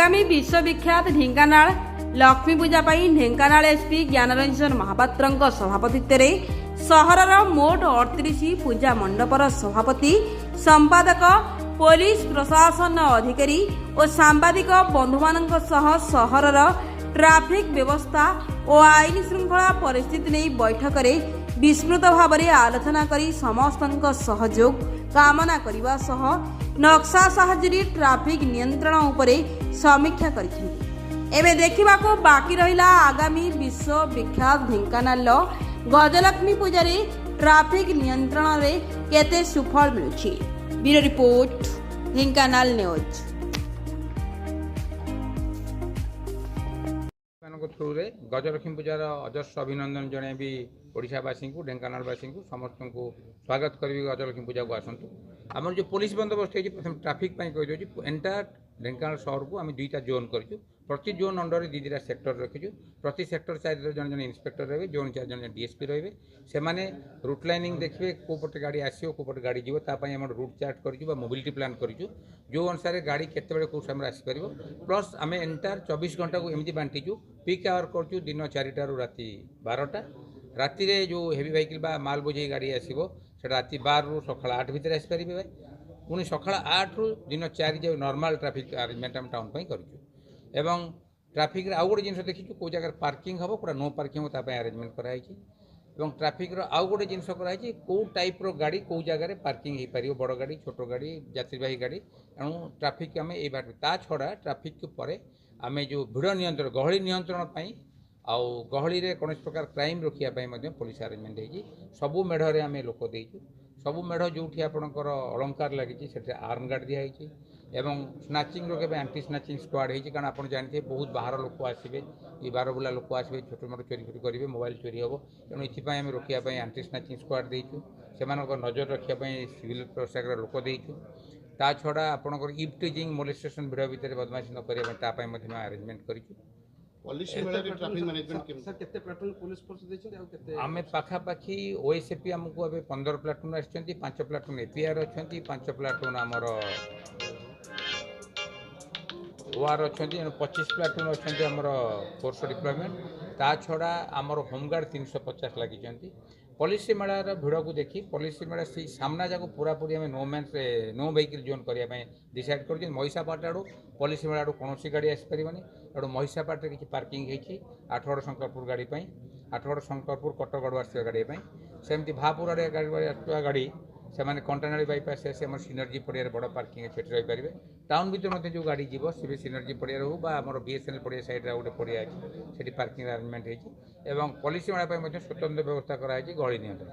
आगामी विश्वविख्यात ढेंकानाल लक्ष्मी पूजा पर ढेंकानाल एसपी ज्ञानरंजन महापात्र सभापतित्व सहरर मोट 38 पूजा मंडपर सभापति संपादक पुलिस प्रशासन अधिकारी और सांबादिक बंधुमान सहरर ट्राफिक व्यवस्था और आईन श्रृंखला परिस्थिति नहीं बैठक में विस्तृत भाव में आलोचना करी समस्त सहयोग कामना करने सह नक्शा साहाय्य ट्राफिक नियंत्रण उपरे समीक्षा करिसेंति। एबे देखिबा को बाकी रहिला आगामी विश्व विख्यात ढेंकानाल गजलक्ष्मी पूजा रे ट्राफिक नियंत्रण रे केते सुफल मिलुछि। Bureau report Dhenkanal news. थ्रू रे गजलक्ष्मी पूजार अजस्र अभिनंदन जणे भी ओडिशावासी को ढेंकानालवासी को समस्त को स्वागत करी गजलक्ष्मी पूजा को आसतु। आम जो पुलिस बंदोबस्त है प्रथम ट्राफिक कही एंटायर ढेंकानाल सहर को आम दुईटा जोन करूँ। प्रति जोन अंडर दीटा सेक्टर रखीचु। प्रति सेक्टर चार जन जन इन्स्पेक्टर रहे, जोन चार जन डीएसपी रहे। से रूट लाइनिंग देखिए कोपटे गाड़ी आसो कोपटे गाड़ी जीव आम रूट चार्ट कर मोबिलिटी प्लान करूँ जो अनुसार गाड़ी केतबेले कौ समय आसपर। प्लस आम एंटायर 24 घंटा को एमती बांटीचु। पिक आवर करूँ दिन 4 राति 12टा। राति जो हेवी व्हीकल बा माल बोझे गाड़ी आसो से राति 12 रू सका 8 भितर आसपारे पुणी सका 8 रू दिन 4 जो नॉर्मल ट्रैफिक अरेंजमेंट आम टाउन करूँ। एवं ट्राफिक आउ गोटे जिन देखीचु कौ जगह पार्किंग हम पूरा नो पार्किंग हम अरेंजमेंट कराई। ट्राफिक आउ गोटे जिन कराई कौ टाइप रो गाड़ी कौ जगह पार्किंग हो पार बड़ गाड़ी छोट गाड़ी यात्रीवाही गाड़ी तेणु ट्राफिक आम ये बाट ता छड़ा ट्राफिक पर आम जो भिड़ नियंत्रण गहली नियंत्रण आउ गहली रे कौन प्रकार क्राइम रोकिया पुलिस अरेंजमेंट होगी। सबू मेढ़े आम लोक देचु। सबू मेढ़ जो आपणकर अलंकार लगी से आर्म गार्ड दिखाई एवं स्नाचिंग रोके एंटी स्नाचिंग स्क्वाड होती। कारण आप जानते बहुत बाहर लोक आसवे ये बारबुला लोक आसवे छोट मोट चोरी फोरी करेंगे मोबाइल चोरी हम तेणु ये आम रोकने एंटी स्नाचिंग स्क्वाड देचु। से नजर रखापी सिविल पोशाक लोक देचु। ता छड़ा आपणकर इफ्टिजिंग मोलेस्टेशन भिड़ भितर बदमाशी न करने अरेंजमेंट करूँ। आम पाखापाखि ओएसएपी आमको अब 15 प्लाटून आसछन्ति, 5 प्लाटून एपीआर अच्छा, 5 प्लाटून आमर ओआर अच्छा, 25 प्लाटून अच्छा आमर फोर्स डिप्लॉयमेंट। ता छड़ा आमर होमगार्ड 350 लगी। पॉलिसी मेलार भिड़ को देखी पॉलिसी मेला से सामना जाक पूरा पूरी आम नो व्हीकल जोन करने डिसाइड कर महिषापाट आड़ पॉलिसी मेला आड़ कौन गाड़ी आसपारे एडो महिषापाट किसी पार्किंग होती 8गड़ शंकरपुर गाड़ी 8गड़ शंकरपुर कटक आड़ आसा गाड़ी सेमती भापुर आड़े गाड़ी गाड़ी से कंटानाड़ी बाईपास आसे सिनर्जी पड़िया बड़ पार्किंग से रहीपर। टाउन भर जो गाड़ी जीव सी सिनर्जी पड़िया हो बीएसएनएल पड़िया सैड्रे गोटे पड़िया अच्छी से पार्किंग अरेंजमेंट होती। पॉलिसी मेला स्वतंत्र व्यवस्था कराई गहली नियंत्रण।